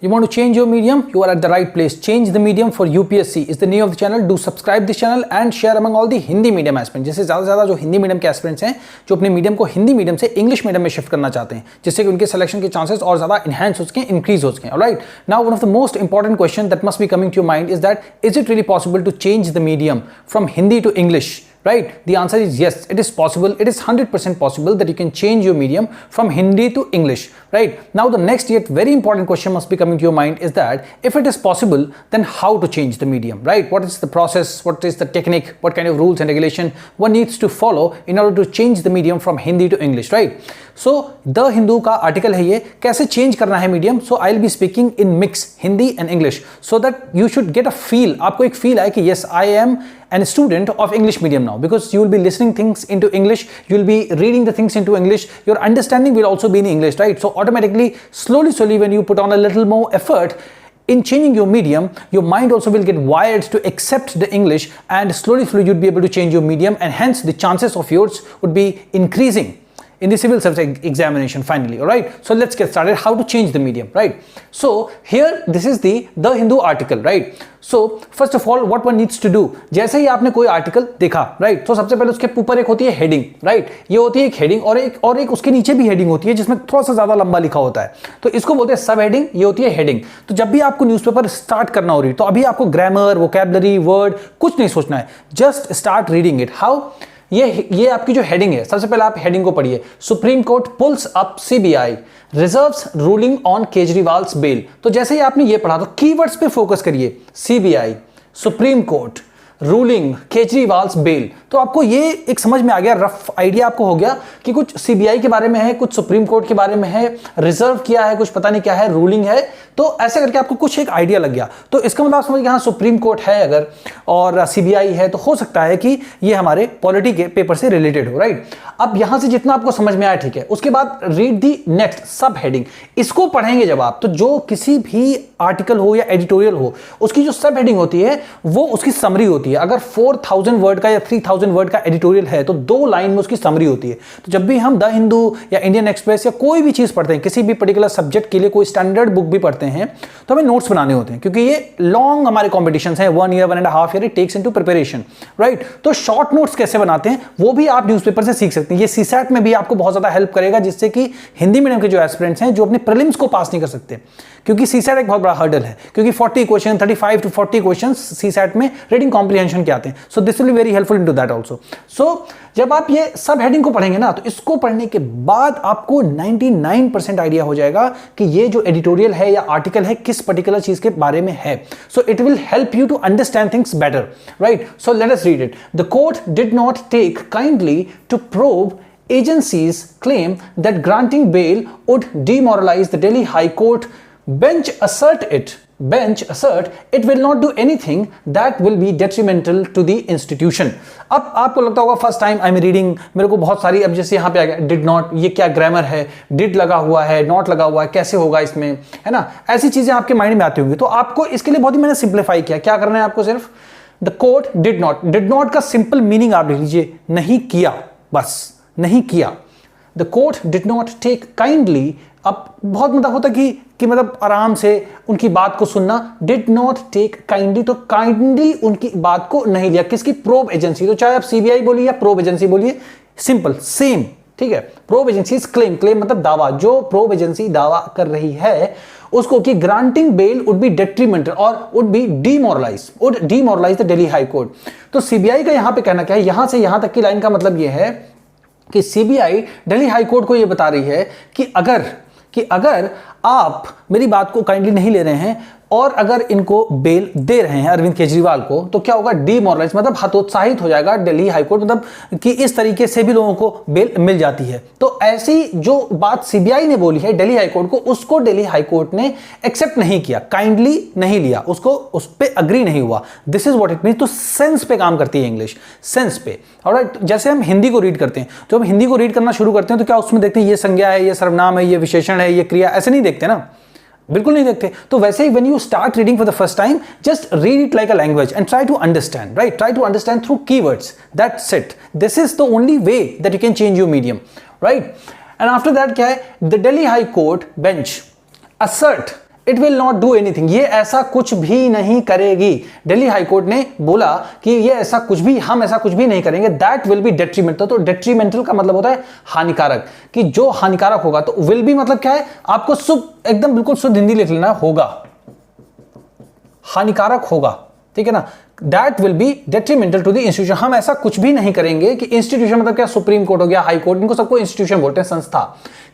You want to change your medium? You are at the right place. Change the medium for UPSC is the name of the channel. Do subscribe this channel and share among all the Hindi medium aspirants. जैसे ज़्यादा से ज़्यादा जो Hindi medium के aspirants हैं जो अपने medium को हिंदी मीडियम से इंग्लिश मीडियम में शिफ्ट करना चाहते हैं जिससे कि उनके सिलेक्शन के चांसेस और ज़्यादा इनहैंस हो सकें, इंक्रीज हो सकें. Alright, now one of the most important question that must be coming to your mind is that is it really possible to change the medium from Hindi to English? Right? The answer is yes, it is possible. It is 100% possible that you can change your medium from Hindi to English. Right? Now the next yet very important question must be coming to your mind is that if it is possible, then how to change the medium? Right? What is the process? What is the technique? What kind of rules and regulation one needs to follow in order to change the medium from Hindi to English? Right? So The Hindu का article है ये, कैसे change करना है medium? So I'll be speaking in mix Hindi and English so that you should get a feel. आपको एक feel आए कि yes, I am and a student of English medium now, because you will be listening things into English, you will be reading the things into English, your understanding will also be in English, right? So automatically, slowly when you put on a little more effort in changing your medium, your mind also will get wired to accept the English, and slowly you'd be able to change your medium, and hence the chances of yours would be increasing in the civil service examination finally. All right, so let's get started. How to change the medium, right? So here this is the Hindu article, right? So first of all what one needs to do, जैसे ही आपने कोई article देखा, right, तो सबसे पहले उसके ऊपर एक होती है हेडिंग, राइट, ये होती है एक हेडिंग, और एक उसके नीचे भी हेडिंग होती है जिसमें थोड़ा सा ज्यादा लंबा लिखा होता है, तो इसको बोलते हैं सब हेडिंग, ये होती है हेडिंग. तो जब भी आपको न्यूज़पेपर स्टार्ट करना हो रही तो अभी आपको ग्रामर, वोकैबुलरी, वर्ड कुछ नहीं सोचना है, just start reading it. How? ये आपकी जो हेडिंग है, सबसे पहले आप हेडिंग को पढ़िए. Supreme court pulls up CBI reserves ruling on Kejriwal's bail. तो जैसे ही आपने ये पढ़ा तो कीवर्ड्स पे फोकस करिए. CBI, supreme court, ruling, Kejriwal's bail. तो आपको ये एक समझ में आ गया, रफ आइडिया आपको हो गया कि कुछ सीबीआई के बारे में है, कुछ सुप्रीम कोर्ट के बारे में है, रिजर्व किया है, कुछ पता नहीं क्या है, रूलिंग है. तो ऐसे करके आपको कुछ एक आइडिया लग गया. तो इसका मतलब समझ गया, हाँ सुप्रीम कोर्ट है अगर और सीबीआई है तो हो सकता है कि ये हमारे पॉलिटी के पेपर से रिलेटेड हो, राइट. अब यहां से जितना आपको समझ में आया ठीक है, उसके बाद रीड दी नेक्स्ट सब हेडिंग. इसको पढ़ेंगे जब आप, तो जो किसी भी आर्टिकल हो या एडिटोरियल हो, उसकी जो सब हेडिंग होती है वो उसकी समरी होती है. अगर 4000 वर्ड का या 3000 वर्ड का एडिटोरियल है तो 2 लाइन में उसकी समरी होती है. तो जब भी हम द हिंदू या इंडियन एक्सप्रेस या कोई भी चीज पढ़ते हैं, किसी भी पर्टिकुलर सब्जेक्ट के लिए कोई स्टैंडर्ड बुक भी पढ़ते हैं, तो हमें नोट्स बनाने होते हैं, क्योंकि ये लॉन्ग हमारे कॉम्पिटिशन हैं, 1 year 1.5 year it takes into preparation, right. तो शॉर्ट नोट्स कैसे बनाते हैं वो भी आप न्यूज़पेपर से सीख सकते हैं. ये सीसैट में भी आपको बहुत ज्यादा हेल्प करेगा, जिससे कि हिंदी मीडियम के जो एस्पिरेंट्स हैं जो अपने प्रीलिम्स को पास नहीं कर सकते, क्योंकि सीसैट एक बहुत बड़ा हर्डल है, क्योंकि 40 क्वेश्चन 35 to 40 क्वेश्चन सीसैट में रीडिंग कॉम्प्रिहेंशन के आते हैं. So this will be very helpful into that also. सो जब आप ये सब हेडिंग को पढ़ेंगे ना, तो इसको पढ़ने के बाद आपको 99% आइडिया हो जाएगा कि ये जो एडिटोरियल है या आर्टिकल है किस पर्टिकुलर चीज के बारे में है. So it will help you to understand things better, right. So let us read it. The court did not take kindly to probe agencies claim that granting bail would demoralize the Delhi High Court. Bench assert it will not do anything that will be detrimental to the institution. अब आपको लगता होगा first time I am reading, मेरे को बहुत सारी, अब जैसे यहाँ पे आ गया डिड नॉट, ये क्या ग्रामर है, डिड लगा हुआ है, नॉट लगा हुआ है, कैसे होगा इसमें, है ना, ऐसी चीजें आपके माइंड में आती होंगी. तो आपको इसके लिए बहुत ही मैंने सिंप्लीफाई किया. क्या करना है आपको? सिर्फ द कोर्ट डिड नॉट का सिंपल मीनिंग आप लिख लीजिए, नहीं किया, बस नहीं किया. The court did not take kindly, अब बहुत मतलब होता कि मतलब आराम से उनकी बात को सुनना. डिड नॉट टेक काइंडली, तो काइंडली उनकी बात को नहीं लिया. किसकी? Probe agency. तो चाहे आप सीबीआई बोलिए या प्रोब एजेंसी बोलिए, सिंपल सेम, ठीक है. प्रोब एजेंसी क्लेम मतलब दावा, जो प्रोब एजेंसी दावा कर रही है उसको कि granting bail would be detrimental और would demoralize the Delhi high court. तो सीबीआई का यहां पे कहना क्या है, यहां से यहां तक की लाइन का मतलब यह है कि सीबीआई दिल्ली हाई कोर्ट को यह बता रही है कि अगर आप मेरी बात को काइंडली नहीं ले रहे हैं और अगर इनको बेल दे रहे हैं अरविंद केजरीवाल को, तो क्या होगा? डीमोरलाइज मतलब हतोत्साहित हो जाएगा दिल्ली हाईकोर्ट, मतलब कि इस तरीके से भी लोगों को बेल मिल जाती है. तो ऐसी जो बात सीबीआई ने बोली है दिल्ली हाईकोर्ट को, उसको दिल्ली हाईकोर्ट ने एक्सेप्ट नहीं किया, काइंडली नहीं लिया, उसको उस पर अग्री नहीं हुआ. This is what it means. तो सेंस पे काम करती है इंग्लिश, सेंस पे. ऑलराइट, जैसे हम हिंदी को रीड करते हैं, तो हम हिंदी को रीड करना शुरू करते हैं तो क्या उसमें देखते हैं ये संज्ञा है, ये सर्वनाम है, ये विशेषण है, ये क्रिया, ऐसे नहीं देखते ना, बिल्कुल नहीं देखते. तो वैसे ही when you start reading for the first time, just read it like a language and try to understand, right. Try to understand through keywords, that's it. This is the only way that you can change your medium, right. And after that क्या है? The Delhi high court bench assert it will not do anything, ये ऐसा कुछ भी नहीं करेगी। Delhi high court ने बोला कि ये ऐसा कुछ भी, हम ऐसा कुछ भी नहीं करेंगे, दैट विल बी डेट्रीमेंटल। तो डेट्रीमेंटल का मतलब होता है हानिकारक, कि जो हानिकारक होगा। तो विल बी मतलब क्या है, आपको शुद्ध, एकदम बिल्कुल शुद्ध हिंदी लिख लेना, होगा, हानिकारक होगा, ठीक है ना। That will be detrimental to the institution. हम ऐसा कुछ भी नहीं करेंगे कि इंस्टीट्यूशन मतलब क्या, सुप्रीम कोर्ट हो गया, हाई कोर्ट, इनको सबको इंस्टीट्यूशन बोलते हैं, संस्था,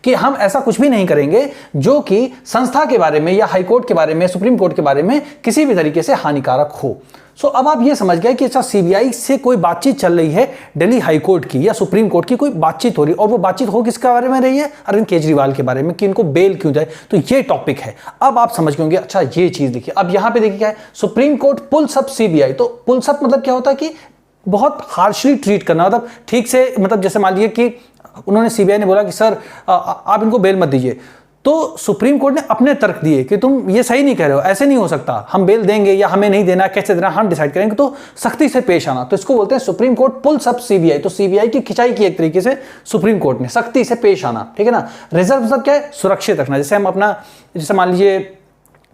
कि हम ऐसा कुछ भी नहीं करेंगे जो कि संस्था के बारे में या हाई कोर्ट के बारे में, सुप्रीम कोर्ट के बारे में किसी भी तरीके से हानिकारक हो। सो अब आप ये समझ गए कि अच्छा सीबीआई से कोई बातचीत चल रही है, दिल्ली हाई कोर्ट की या सुप्रीम कोर्ट की कोई बातचीत हो रही है, और वो बातचीत हो किसके बारे में रही है, अरविंद केजरीवाल के बारे में, कि इनको बेल क्यों जाए। तो ये टॉपिक है। अब आप समझ गए होंगे, अच्छा ये चीज देखिए। अब यहां पे देखिए क्या है, supreme court pulls up CBI. तो पुल्स अप मतलब क्या होता है कि बहुत हार्शली ट्रीट करना, मतलब ठीक से, मतलब जैसे मान लीजिए कि उन्होंने, सीबीआई ने बोला कि सर आप इनको बेल मत दीजिए, तो सुप्रीम कोर्ट ने अपने तर्क दिए कि तुम ये सही नहीं कह रहे हो, ऐसे नहीं हो सकता, हम बेल देंगे या हमें नहीं देना, कैसे देना हम डिसाइड करेंगे, तो सख्ती से पेश आना। तो इसको बोलते हैं supreme court pulls up CBI. तो सीबीआई की खिंचाई की एक तरीके से सुप्रीम कोर्ट ने, सख्ती से पेश आना, ठीक है ना। रिजर्व मतलब क्या है, सुरक्षित रखना। जैसे हम अपना, जैसे मान लीजिए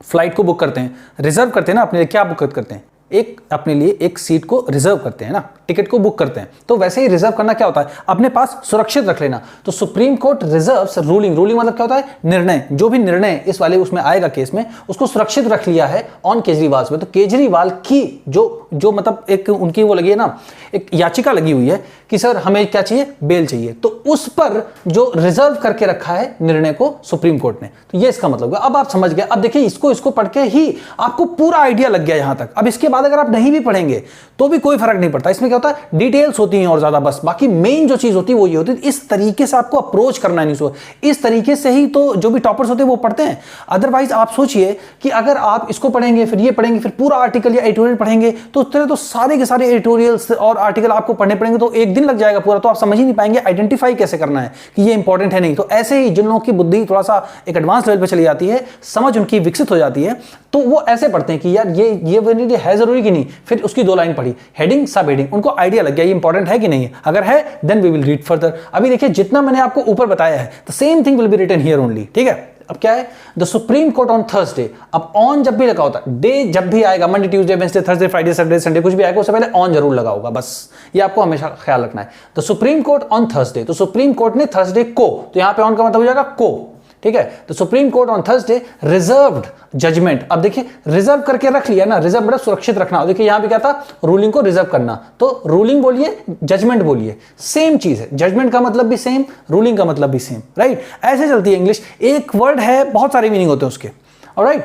फ्लाइट को बुक करते हैं, रिजर्व करते हैं ना अपने लिए, क्या बुक करते हैं, एक अपने लिए एक सीट को रिजर्व करते हैं ना, टिकट को बुक करते हैं। तो वैसे ही रिजर्व करना क्या होता है, अपने पास सुरक्षित रख लेना। तो supreme court reserves ruling, ruling मतलब क्या होता है, निर्णय, जो भी निर्णय इस वाले उसमें आएगा केस में, उसको सुरक्षित रख लिया है ऑन केजरीवाल में। तो केजरीवाल की जो मतलब एक उनकी वो लगी है ना, एक याचिका लगी हुई है कि सर हमें क्या चाहिए, बेल चाहिए, तो उस पर जो रिजर्व करके रखा है निर्णय को सुप्रीम कोर्ट ने। तो ये इसका मतलब है। अब आप समझ गए। अब देखिए इसको पढ़ के ही आपको पूरा आइडिया लग गया यहां तक। अब इसके बाद अगर आप नहीं भी पढ़ेंगे तो भी कोई फर्क नहीं पड़ता। इसमें क्या होता है, डिटेल्स होती हैं और ज्यादा, बस बाकी मेन जो चीज होती है वो ये होती है। इस तरीके से आपको अप्रोच करना है, इस तरीके से ही तो जो भी टॉपर्स होते हैं वो पढ़ते हैं। अदरवाइज आप सोचिए कि अगर आप इसको पढ़ेंगे, फिर ये पढ़ेंगे, फिर पूरा आर्टिकल या एडिटोरियल पढ़ेंगे, तो उस तरह तो सारे के सारे एडिटोरियल्स और आर्टिकल आपको पढ़ने पड़ेंगे, तो एक दिन लग जाएगा पूरा। तो आप समझ ही नहीं पाएंगे आइडेंटिफाई कैसे करना है कि ये इंपॉर्टेंट है नहीं। तो ऐसे ही जिन लोगों की बुद्धि थोड़ा सा एक एडवांस लेवल पे चली जाती है, समझ उनकी विकसित हो जाती है, तो वो ऐसे पढ़ते हैं कि यार ये है जरूरी कि नहीं, फिर उसकी 2 लाइन पढ़ी, हेडिंग सब हेडिंग, उनको आइडिया लग गया ये इंपॉर्टेंट है कि नहीं है। अगर है then we will read further. अभी देखिए जितना मैंने आपको ऊपर बताया है, the same thing will be written here only, ठीक है। अब क्या है, the supreme court on Thursday. अब ऑन जब भी लगा होता है, डे जब भी आएगा, Monday Tuesday Wednesday Thursday Friday Saturday Sunday कुछ भी आएगा, उससे पहले ऑन जरूर लगा होगा, बस ये आपको हमेशा ख्याल रखना है। The supreme court on Thursday, तो सुप्रीम कोर्ट ने थर्सडे को, तो यहां पे ऑन का मतलब हो जाएगा को, ठीक है। तो supreme court on Thursday reserved judgment. अब देखिए रिजर्व करके रख लिया ना, रिजर्व मतलब सुरक्षित रखना। देखिए यहां भी क्या था, रूलिंग को रिजर्व करना, तो रूलिंग बोलिए, जजमेंट बोलिए, सेम चीज है। जजमेंट का मतलब भी सेम, रूलिंग का मतलब भी सेम, राइट। ऐसे चलती है इंग्लिश, एक वर्ड है बहुत सारे मीनिंग होते हैं उसके, alright.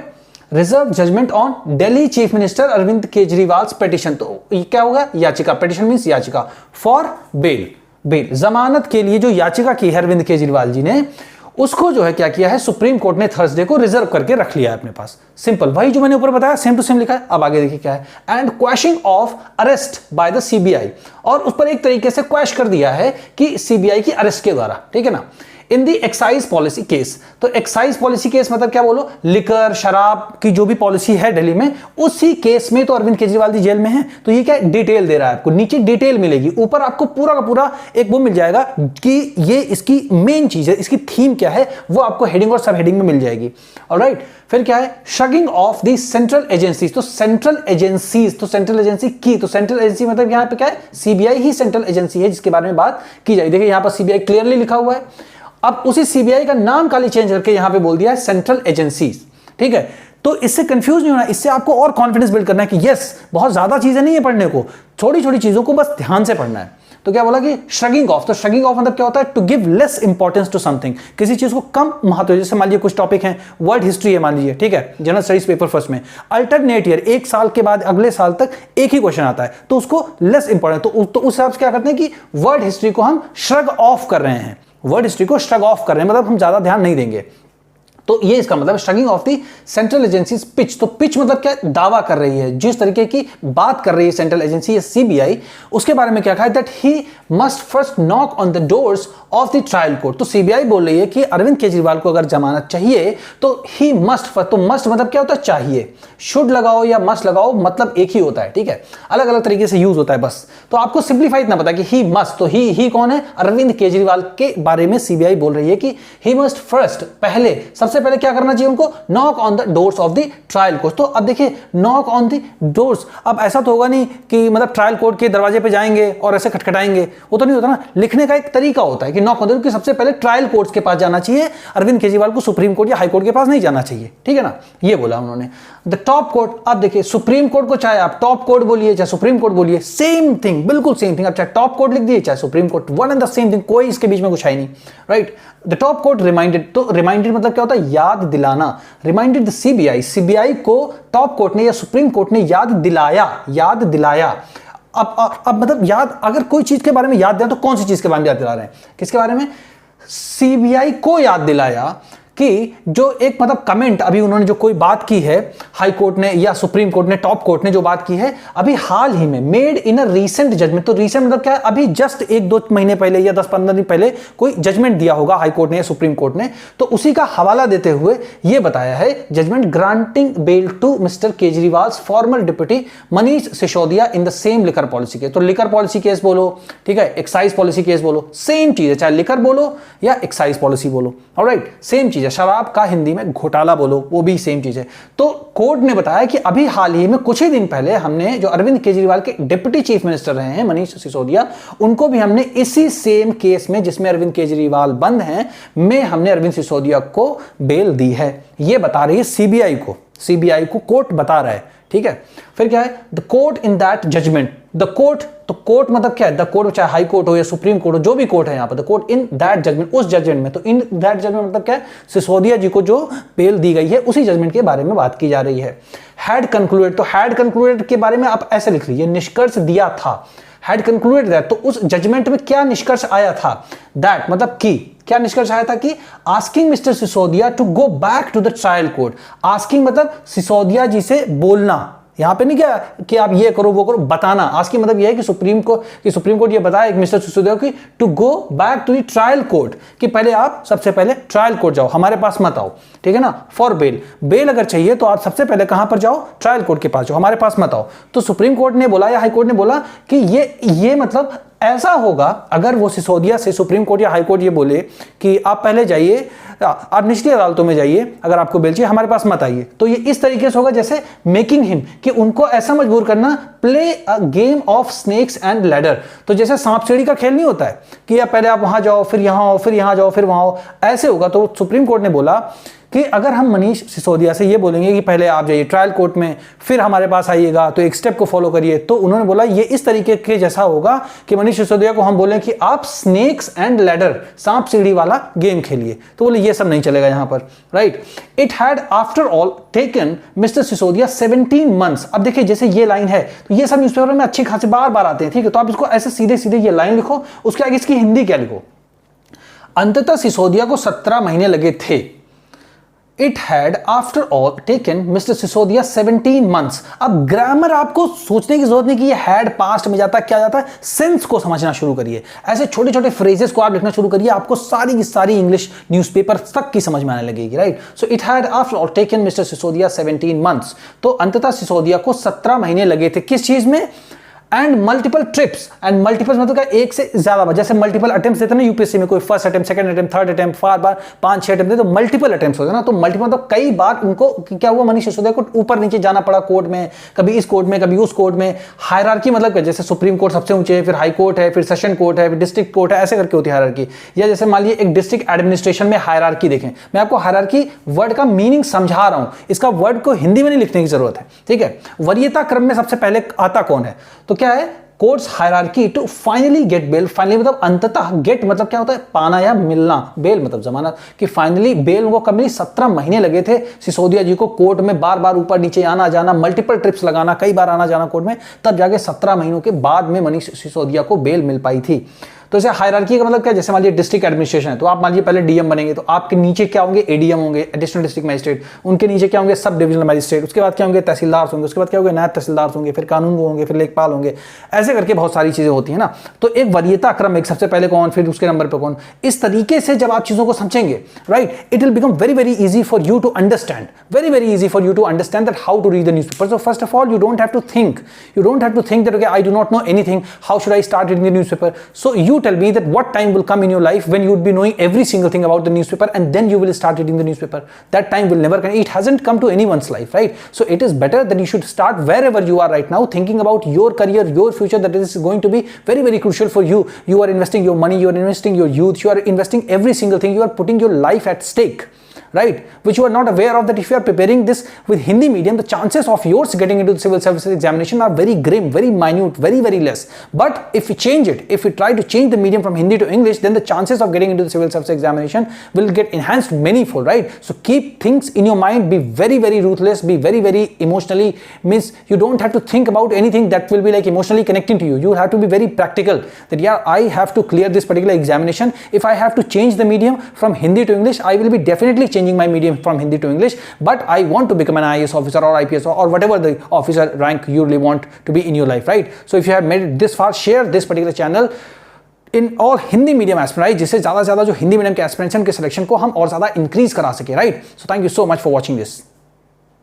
Reserve judgment on Delhi chief minister Arvind Kejriwal petition. तो ये क्या होगा, याचिका, पिटीशन मींस याचिका, फॉर बेल, बेल जमानत के लिए जो याचिका की है अरविंद केजरीवाल जी ने, उसको जो है क्या किया है, सुप्रीम कोर्ट ने थर्सडे को रिजर्व करके रख लिया है अपने पास। सिंपल, वही जो मैंने ऊपर बताया, सेम टू सेम लिखा है। अब आगे देखिए क्या है, and questioning of arrest by the CBI, और उस पर एक तरीके से क्वेश कर दिया है कि सीबीआई की अरेस्ट के द्वारा, ठीक है ना। इन दी एक्साइज पॉलिसी केस, तो एक्साइज पॉलिसी केस मतलब क्या बोलो, लिकर शराब की जो भी पॉलिसी है दिल्ली में, उसी केस में तो अरविंद केजरीवाल जी जेल में है। तो ये क्या डिटेल दे रहा है आपको, नीचे डिटेल मिलेगी, ऊपर आपको पूरा का पूरा एक वो मिल जाएगा कि ये इसकी मेन चीज है, इसकी थीम क्या है, वो आपको हेडिंग और सब हेडिंग में मिल जाएगी, ऑलराइट। फिर क्या है, शगिंग ऑफ द सेंट्रल एजेंसीज, तो सेंट्रल एजेंसीज, तो सेंट्रल एजेंसी की, तो सेंट्रल एजेंसी मतलब यहां पे क्या है, सीबीआई ही सेंट्रल एजेंसी है जिसके बारे में बात की जाए। देखिए यहां पर सीबीआई क्लियरली लिखा हुआ है। अब उसी सीबीआई का नाम खाली चेंज करके यहां पे बोल दिया है सेंट्रल एजेंसीज, ठीक है। तो इससे कंफ्यूज नहीं होना, इससे आपको और कॉन्फिडेंस बिल्ड करना है कि यस बहुत ज्यादा चीजें नहीं है पढ़ने को, छोटी छोटी चीजों को बस ध्यान से पढ़ना है। तो क्या बोला कि श्रगिंग ऑफ, तो श्रगिंग ऑफ मतलब क्या होता है, to give less importance to something, किसी चीज को कम महत्व। जैसे मान लीजिए कुछ टॉपिक हैं, वर्ल्ड हिस्ट्री है मान लीजिए, ठीक है, जनरल स्टडीज पेपर फर्स्ट में, अल्टरनेट ईयर, एक साल के बाद अगले साल तक एक ही क्वेश्चन आता है, तो उसको लेस इंपॉर्टेंट, तो उस हिसाब से क्या करते हैं कि वर्ल्ड हिस्ट्री को हम श्रग ऑफ कर रहे हैं, वर्ल्ड हिस्ट्री को श्रग ऑफ कर रहे हैं, मतलब हम ज्यादा ध्यान नहीं देंगे। तो ये इसका मतलब shrugging of the central agencies pitch. तो पिच मतलब क्या, दावा कर रही है, जिस तरीके की बात कर रही है सेंट्रल एजेंसी या सीबीआई, उसके बारे में क्या कहा है, that he must first knock on the doors of the trial court. तो सीबीआई बोल रही है कि अरविंद केजरीवाल को अगर जमानत चाहिए तो ही मस्ट फर्स्ट, तो मस्ट मतलब क्या होता है, चाहिए, शुड लगाओ या मस्ट लगाओ मतलब एक ही होता है, ठीक है, अलग अलग तरीके से यूज होता है बस। तो आपको सिंप्लीफाई इतना पता कि ही मस्ट, तो ही कौन है, अरविंद केजरीवाल के बारे में सीबीआई बोल रही है कि ही मस्ट फर्स्ट, पहले सबसे सबसे पहले क्या करना चाहिए उनको, knock on the doors of the trial court. तो अब देखिए नॉक ऑन द डोर्स, अब ऐसा तो होगा नहीं कि मतलब ट्रायल कोर्ट के दरवाजे पे जाएंगे और ऐसे खटखटाएंगे, वो तो नहीं होता ना। लिखने का एक तरीका होता है कि नॉक ऑन द, सबसे पहले ट्रायल कोर्ट्स के पास जाना चाहिए, अरविंद केजरीवाल को सुप्रीम कोर्ट या हाई कोर्ट के पास नहीं जाना चाहिए, ठीक है ना, ये बोला उन्होंने। द टॉप कोर्ट, अब देखिए सुप्रीम कोर्ट को चाहे आप टॉप कोर्ट बोलिए चाहे सुप्रीम कोर्ट बोलिए, सेम थिंग, बिल्कुल सेम थिंग। आप चाहे टॉप कोर्ट लिख दिए चाहे supreme court, one and the same thing, कोई इसके बीच में कुछ है नहीं, right. The top court reminded, तो रिमाइंडेड मतलब क्या होता है, याद दिलाना। रिमाइंडेड द सीबीआई, सीबीआई को टॉप कोर्ट ने या सुप्रीम कोर्ट ने याद दिलाया, याद दिलाया। अब मतलब याद, अगर कोई चीज के बारे में याद दिला तो कौन सी चीज के बारे में याद दिला रहे हैं, किसके बारे में, सीबीआई को याद दिलाया कि जो एक मतलब कमेंट अभी उन्होंने जो कोई बात की है हाई कोर्ट ने या सुप्रीम कोर्ट ने, टॉप कोर्ट ने जो बात की है अभी हाल ही में, made in a recent judgment. तो रीसेंट मतलब क्या है, अभी जस्ट 1-2 महीने पहले या 10-15 दिन पहले कोई जजमेंट दिया होगा हाई कोर्ट ने या सुप्रीम कोर्ट ने, तो उसी का हवाला देते हुए यह बताया है judgment granting bail to mister Kejriwal former deputy Manish Sisodia in the same liquor policy case. तो लिकर पॉलिसी केस बोलो, ठीक है, एक्साइज पॉलिसी केस बोलो, सेम चीज है, चाहे लिकर बोलो या एक्साइज पॉलिसी बोलो, ऑलराइट, सेम चीज। शराब का हिंदी में घोटाला बोलो, वो भी सेम चीज है। तो कोर्ट ने बताया कि अभी हाल ही में कुछ ही दिन पहले हमने जो अरविंद केजरीवाल के डिप्टी चीफ मिनिस्टर रहे हैं मनीष सिसोदिया, उनको भी हमने इसी सेम केस में जिसमें अरविंद केजरीवाल बंद हैं में हमने अरविंद सिसोदिया को बेल दी है। ये बता रही है सीबीआई को, सीबीआई को कोर्ट बता रहा है, ठीक है। फिर क्या है, the court in that judgment, the court, तो कोर्ट मतलब क्या है, द कोर्ट चाहे हाई कोर्ट हो या सुप्रीम कोर्ट हो, जो भी कोर्ट है यहां पर, the court in that judgment, उस जजमेंट में। तो इन दैट जजमेंट मतलब क्या है, सिसोदिया जी को जो बेल दी गई है उसी जजमेंट के बारे में बात की जा रही है। हैड कंक्लूडेड, तो हैड कंक्लूडेड के बारे में आप ऐसे लिख लीजिए, निष्कर्ष दिया था, हैड कंक्लूडेड दैट, तो उस जजमेंट में क्या निष्कर्ष आया था, दैट मतलब कि क्या निष्कर्ष आया था कि asking mister Sisodia to go back to the trial court. Asking मतलब सिसोदिया जी से बोलना, यहां पे नहीं क्या कि आप ये करो वो करो, बताना। आस्किंग मतलब ये है कि सुप्रीम कोर्ट ये बताया मिस्टर सिसोदिया की to go back to the trial court, कि पहले आप सबसे पहले ट्रायल कोर्ट जाओ, हमारे पास मत आओ, ठीक है ना, फॉर बेल। बेल अगर चाहिए तो आप सबसे पहले कहां पर जाओ, ट्रायल कोर्ट के पास जाओ, हमारे पास मत आओ। तो सुप्रीम कोर्ट ने बोला या हाई कोर्ट ने बोला कि ये मतलब ऐसा होगा अगर वो सिसोदिया से सुप्रीम कोर्ट या हाई कोर्ट ये बोले कि आप पहले जाइए, आप निचली अदालतों में जाइए, अगर आपको बेल चाहिए हमारे पास मत आइए, तो ये इस तरीके से होगा जैसे मेकिंग हिम, कि उनको ऐसा मजबूर करना, play a game of snakes and ladder. तो जैसे सांप सीढ़ी का खेल नहीं होता है कि या पहले आप वहां जाओ फिर यहां आओ फिर यहां जाओ फिर वहां आओ, ऐसे होगा। तो सुप्रीम कोर्ट ने बोला कि अगर हम मनीष सिसोदिया से ये बोलेंगे कि पहले आप जाइए ट्रायल कोर्ट में फिर हमारे पास आइएगा, तो एक स्टेप को फॉलो करिए, तो उन्होंने बोला ये इस तरीके के जैसा होगा कि मनीष सिसोदिया को हम बोलें कि आप स्नेक्स एंड लैडर, सांप सीढ़ी वाला गेम खेलिए, तो बोले ये सब नहीं चलेगा यहां पर, right. It had after all taken mister Sisodia 17 months। अब देखिए जैसे ये लाइन है, तो ये सब न्यूज़पेपर में अच्छी खासी बार बार आते हैं, ठीक है, तो आप इसको ऐसे सीधे सीधे ये लाइन लिखो, उसके आगे इसकी हिंदी क्या लिखो, अंततः सिसोदिया को 17 महीने लगे थे। It had after all taken Mr. Sisodia 17 months। अब ग्रामर आपको सोचने की जरूरत नहीं कि ये had past में जाता है, क्या जाता है, सेंस को समझना शुरू करिए, ऐसे छोटे छोटे फ्रेजेस को आप लिखना शुरू करिए, आपको सारी की सारी इंग्लिश न्यूज़पेपर तक की समझ में आने लगेगी, right. So it had after all taken mister Sisodia 17 months। तो अंततः सिसोदिया को 17 महीने लगे थे, किस चीज में, and multiple trips, and multiple मतलब क्या, एक से ज्यादा बार, जैसे मल्टीपल अटेम्प्ट्स देते हैं ना यूपीएससी में, कोई first attempt, second attempt, third attempt, 4 बार 5-6 अटेम्प्ट दे, तो मल्टीपल अटेम्प्ट्स होते हैं ना, तो मल्टीपल मतलब कई बार उनको क्या हुआ, मनीष सिसोदिया को ऊपर नीचे जाना पड़ा कोर्ट में, कभी इस कोर्ट में कभी उस कोर्ट में। हायरार्की मतलब क्या, जैसे सुप्रीम कोर्ट सबसे ऊंचे है, फिर हाई कोर्ट है, फिर सेशन कोर्ट है, फिर डिस्ट्रिक्ट कोर्ट है, ऐसे करके होती है हायरार्की। या जैसे मान लीजिए एक डिस्ट्रिक्ट एडमिनिस्ट्रेशन में हायरार्की देखें, मैं आपको हायरार्की वर्ड का मीनिंग समझा रहा हूं, इसका वर्ड को हिंदी में नहीं लिखने की जरूरत है, ठीक है। वरीयता क्रम में सबसे पहले आता कौन है, तो क्या है, courts hierarchy to finally get bail. Finally मतलब अंततः, गेट मतलब क्या होता है, पाना या मिलना, बेल मतलब जमानत, कि फाइनली बेल उनको कब मिली, 17 महीने लगे थे सिसोदिया जी को कोर्ट में बार बार ऊपर नीचे आना जाना, मल्टीपल ट्रिप्स लगाना, कई बार आना जाना कोर्ट में, तब जाके 17 महीनों के बाद में मनीष सिसोदिया को बेल मिल पाई थी। तो इसे हायरार्की का मतलब क्या, जैसे मान लीजिए डिस्ट्रिक्ट एडमिनिस्ट्रेशन है, तो आप मान लीजिए पहले डीएम बनेंगे, तो आपके नीचे क्या होंगे, एडीएम होंगे, एडिशनल डिस्ट्रिक्ट मजिस्ट्रेट, उनके नीचे क्या होंगे, सब डिविजनल मजिस्ट्रेट, उसके बाद क्या होंगे, तहसीलदार होंगे, उसके बाद क्या होंगे, नायब तहसीलदार होंगे, फिर कानून होंगे, फिर लेखपाल होंगे, ऐसे करके बहुत सारी चीजें होती है ना। तो एक वरीयता क्रम, एक सबसे पहले कौन, फिर उसके नंबर पर कौन, इस तरीके से जब आप चीजों को समझेंगे, right, it will become very very easy for you to understand, very very easy for you to understand that how to read the newspaper. So first of all you don't have to think that okay I do not know anything, how should I start reading the newspaper. So you you tell me that what time will come in your life when you would be knowing every single thing about the newspaper and then you will start reading the newspaper. That time will never come. It hasn't come to anyone's life, right? So it is better that you should start wherever you are right now, thinking about your career, your future, that is going to be very, very crucial for you. You are investing your money, you are investing your youth, you are investing every single thing, you are putting your life at stake, right? Which you are not aware of, that if you are preparing this with Hindi medium, the chances of yours getting into the civil services examination are very grim, very minute, very, very less. But if we change it, if we try to change the medium from Hindi to English, then the chances of getting into the civil service examination will get enhanced manyfold, right? So keep things in your mind, be very, very ruthless, be very, very emotionally, means you don't have to think about anything that will be like emotionally connecting to you. You have to be very practical, that yeah, I have to clear this particular examination. If I have to change the medium from Hindi to English, I will be definitely changing my medium from Hindi to English, but I want to become an IAS officer or IPS or whatever the officer rank you really want to be in your life, right? So if you have made it this far, share this particular channel in all Hindi medium aspirants, right? जिससे ज़्यादा से ज़्यादा जो Hindi medium के aspirants हैं उनके selection को हम और ज़्यादा इंक्रीज करा सके, right? So thank you so much for watching this.